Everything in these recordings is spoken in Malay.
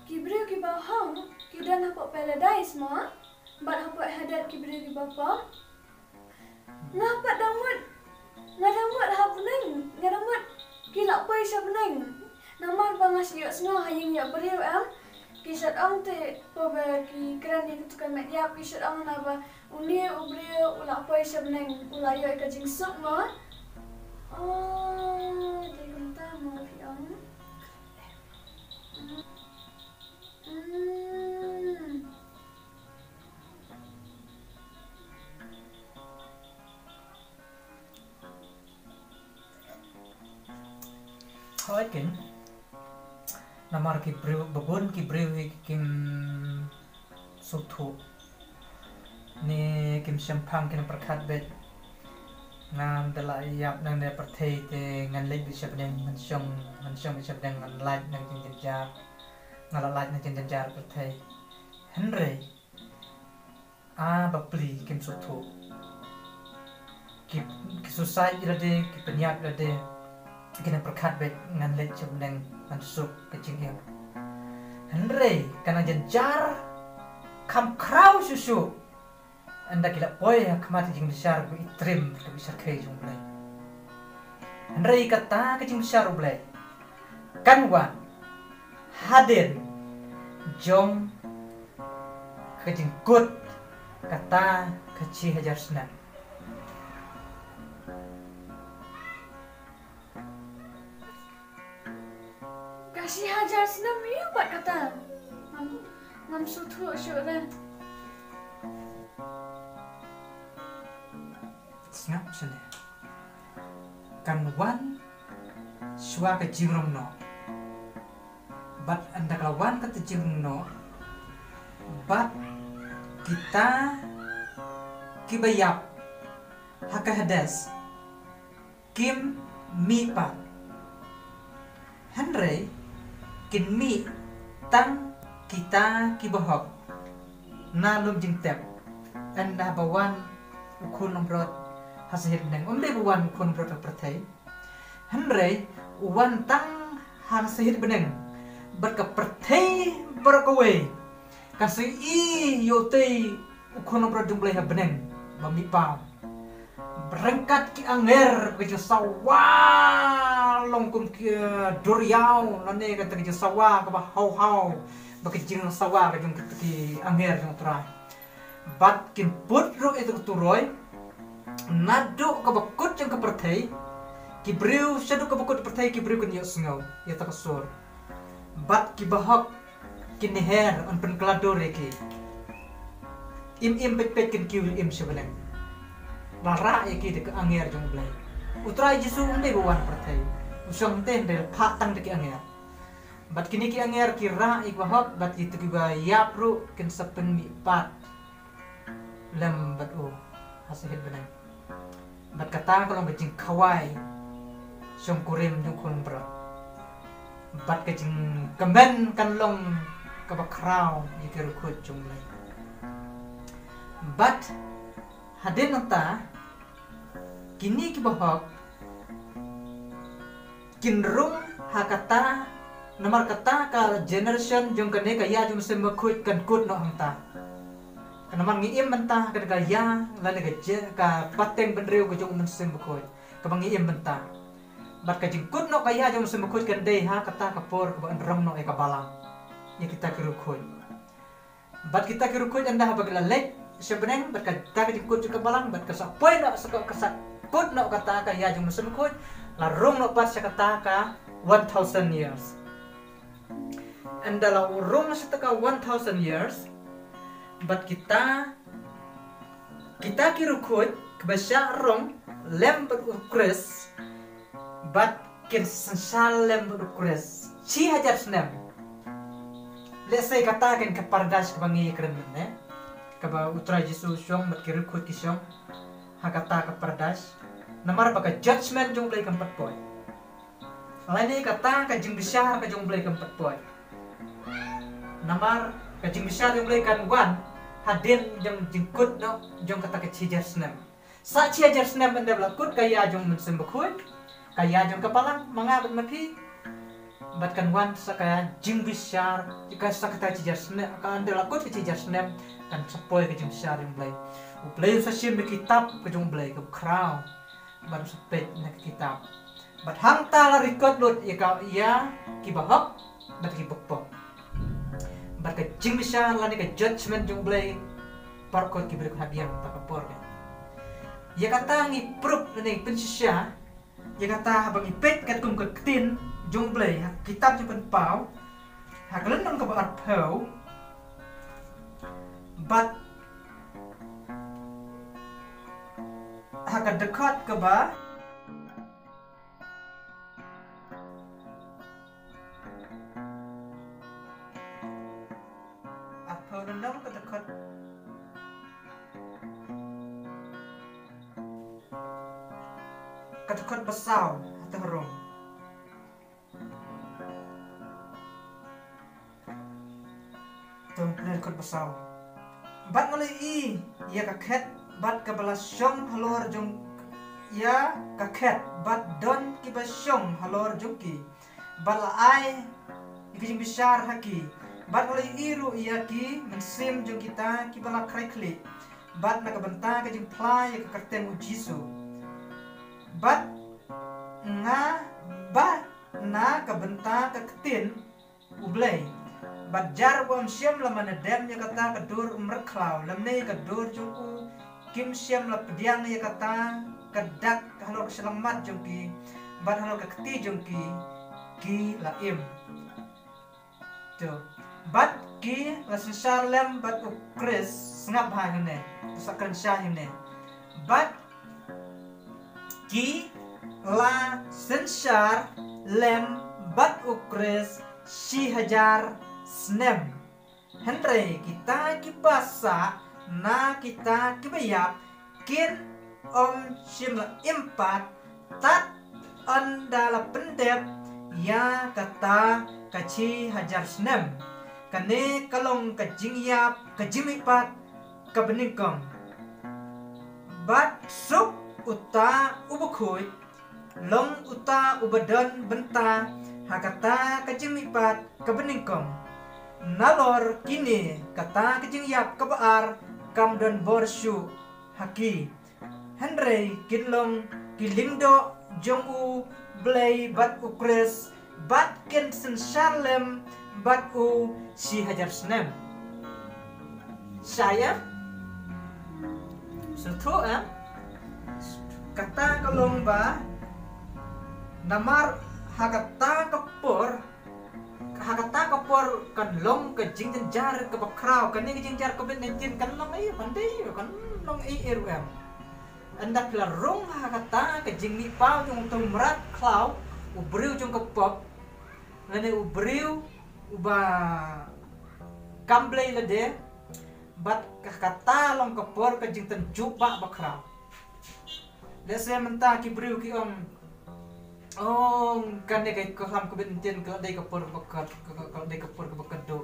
Kibriu ki bahang, kidan hapok paradise ma, bat hapok hadat kibriu ki bapa. Ngapat ngadamut hapuneng, ngadamut kilak pai sapuneng. Namar bangas yuk snow haying yuk beriu am. Kisat ang te poba ki kran itu tukar media kisat ang naba unie ubriu ulak pai sapuneng ulayo ka jingsuk ma. Oh, jadi kita mau yang. Thôi kính namar ki babun ki kim suthu ni kim sampang kin perkhat bet ngam dala yap nang ne perthei te ngan lek bi sabdeng man syong bi sabdeng ngan laj nang jin jar ngala laj nang jin jar perthei henry a bapli kim suthu ki susai irade ki penyap irade kena perkhat bet ngan lek sabdeng man sup kecing ya henry kana jenjar kam krau susu anda kila boy kemati jing besar ku itrim ke besar kai jung blai henry kata kecing besar blai kan wan hadir jom kecing kut kata kecil hajar senang Kasih hajar senam ni buat kata. Mam suthu syuran. Ngap sene kan wan swa ke jingrong no bat anda kawan ke jingrong no bat kita kibayap hakahadas kim mi pa henry kin mi tang kita kibahok nalum jingtep anda bawan ukun nomrot hasihir beneng umbe buwan kun berapa pertai henry uwan tang hasihir beneng berka pertai berkawe kasih i yote ukun nomor jumlah beneng bamipa berangkat ki anger ke sawa longkum ki duriau nane kata ke sawa ke hau bakijing sawa ke jung ki anger jung trai bat kin putro itu turoi nado kabakut yang kepertai kibriu shadu kabakut pertai kibriu kan yuk sengau ya tak sur bat kibahak kini her on pen kelador ki im pet kin kiu im sebeneng lara ya ki de anger jong blai utrai jisu unde buan pertai usang teh del patang de ki anger bat kini ki anger kira ikbahak bat itu kiba yapru kin sepen mi pat lem bat u hasihit beneng bat kata kalau kecing kawai syong kurim jung kun bro bat kecing kemen kan long kabakrau yikir kut jumlai bat hadin nota kini kibahok kinrung hakata nomor kata ka generation jung kene kaya jung sembekut kan kut no hangta kenapa ngiim mentah ke gaya lalu ka pateng benriu ke jung mensim bekoi ke ngiim mentah bat ka jingkut no kaya jung mensim bekoi kan dei ha kata kapor ke enrong no e kabalang ya kita kirukoi bat kita kirukoi anda ha bagla lek sebeneng bat ka jingkut ke kabalang bat ka sapoi no sekok kesak put no kata kaya jung mensim bekoi la rong no pas kata ka 1000 years anda la rong seteka 1000 years bat kita kirukut kebasya rong lem berukres bat kirsensal lem berukres ci hajar senam let's say katakan ke pardas kebangi keren ne kaba utra jisu syong bat kirukut kisyong hakata ke pardas namar baka judgment jong play keempat poin lainnya kata ke jing besar ke jong play keempat poin namar ke jing besar jong play kan one hadin jong jingkut no jong kata ke cijar senam sa cijar senam anda belakut kaya jong mensembekut kaya jong kepalang mengabat mati bat kan wan sakaya jing besar jika sakata cijar snem kan anda lakot ke cijar snem kan sepoi ke jing besar yang play sa sim be kitab ke jung play ke crown bat sepet na kitab bat hang ta la record lot ya ki bahok bat ki bokpok bat ke jing besar la ni ke judgment jung play parkot ki berku habiang takapor ke ya kata ngi proof ni pensisya ya kata habang ipet kat kum ke tin jung play kitab jung pau hak lenong ke bar pau but hak dekat ke ba apa lenong ke dekat kedekat besar atau rong tuh kedekat besar bat mulai ya kaket bat kebelas syong halor jong ya kaket bat don kibas syong halor jongki bat laai ikijing besar haki bat mulai ru iya ki mensim jong kita kibala krekli bat nakabenta kejing play ke kerten ujisu bat na kabenta keketin ublay bat jar bom siam la manadem ya kata kedur merklau lamne kedur jungku kim siam la pediang ya kata kedak halor selamat jungki bat halor keketi jungki ki laim tuh bat ki la sisarlem bat ukris ngap ha ngene sakran syah ngene bat ki la sensar lem bat ukres si hajar snem Henry kita kibasa na kita kibayap kin simla impat tat andala pendep ya kata kaci hajar snem kane kalong kajingyap kajimipat kabeningkong bat sup uta ubukhoy long uta ubadon benta hakata kajimipat kabeningkong nalor kini kata kajingyap kabaar kamdon borsyu haki Henry kinlong kilingdo jongu blay bat ukres bat kensen sharlem bat u si hajar snem saya sutu kata kalong ba namar hakata kapor kan long ke jing jar ke bakraw kan ni jing jar COVID-19 kan long ay pandai kan long ay RUM anda pila rong hakata ke jing ni pau jung tumrat klaw ubriu jung kapop ngane ubriu uba kamblay lade bat kata long kapor ke jing ten juba bakraw desa menta ki briu ki kan dia kay kaham ko bintin ko day kapor bakat ko day kapor ko bakado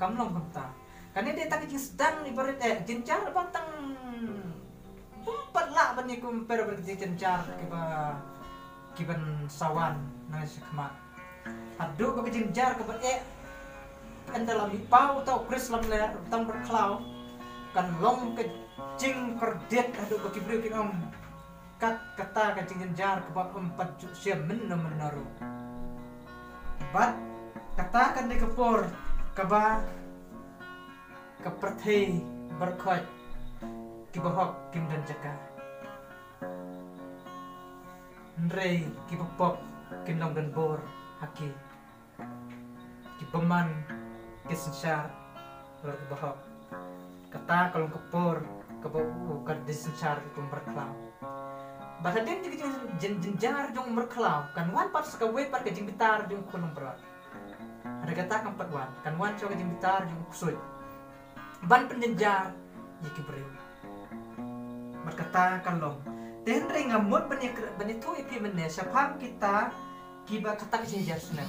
kamlong kamta kan dia tak jisdan ibarat jincar batang pumpat la ban ni compare ber jincar kiban sawan nang sikmat adu ba jincar ko ba andalam ipau tau kris lam le tang berklau kan long ke jing kerdet adu ba kibriu ki kata kacing jar kebab 4 siam menaru bat katakan di kepor keba keperti berkot kibahok kim dan jaka Ndrei kibapop kim nong dan bor haki kibaman kisensar lor kibahok kata kalau kepor kebawu kadisensar itu berklau bahadin jenjar jong merklau kan wan pat sakawe pat kajing bitar jong kunong berat ada kata kan pat wan kan wan so kajing bitar jong kusut ban penjenjar yiki breu berkata kalong den ring ngamut benitu ipi mene sapam kita kiba kata kajing jar sunan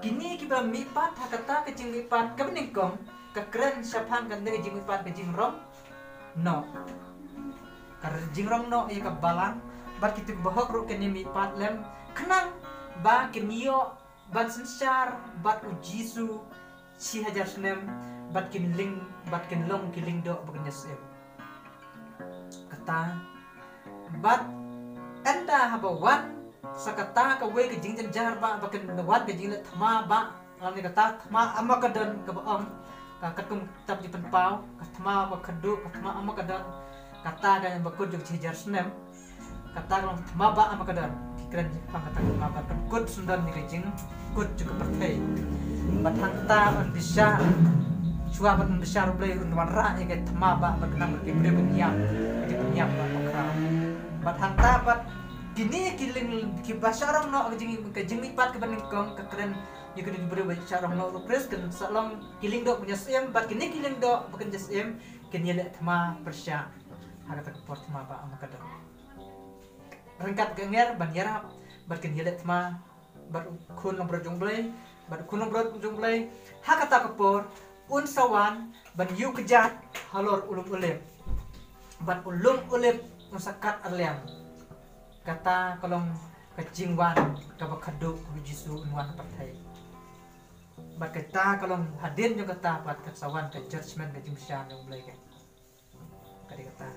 kini kiba mipat hakata kajing mipat kabeningkong kekeren sapam kan kajing mipat kajing rom no karena jingrong no iya kabalang bat kita bahok ro kini mipat lem kenang ba kinio bat sensar bat ujisu si hajar senem bat kinling bat kinlong kiling do bagan yasem kata bat enda habawan sakata ka we ke jing jar ba bakan wan ke jing thama ba ani kata thama amakadan ka baam ka katum tap di penpau ka thama ba khadu ka thama amakadan kata dan bakut jog hajar senem kata long thama ba amakadan keren pangkatan thama ba kut sundan ni jing kut juga pertai batanta on bisa suah bat besar boleh unwan ra ya ke thama ba bakna berkibre benyam di benyam ba makra batanta bat kini kiling ki basarang no ke jing lipat ke banding kong ke keren you kena diberi basarang no pres kan salong kiling do punya sem bat kini kiling do bukan sem kini le thama persya harata port thama ba amakada rengkat kenger ban yarap bat kini le thama bat kun long berjongblay bat kun long berjongblay hakata kapor un sawan ban yu kejat halor ulum ulem bat ulum ulem masakat arlian kata kolong kecingwan kabakadu bijisu unwan partai bat kata kolong hadir juga kata bat kasawan ke judgment ke jimsyan yang mulai kan kata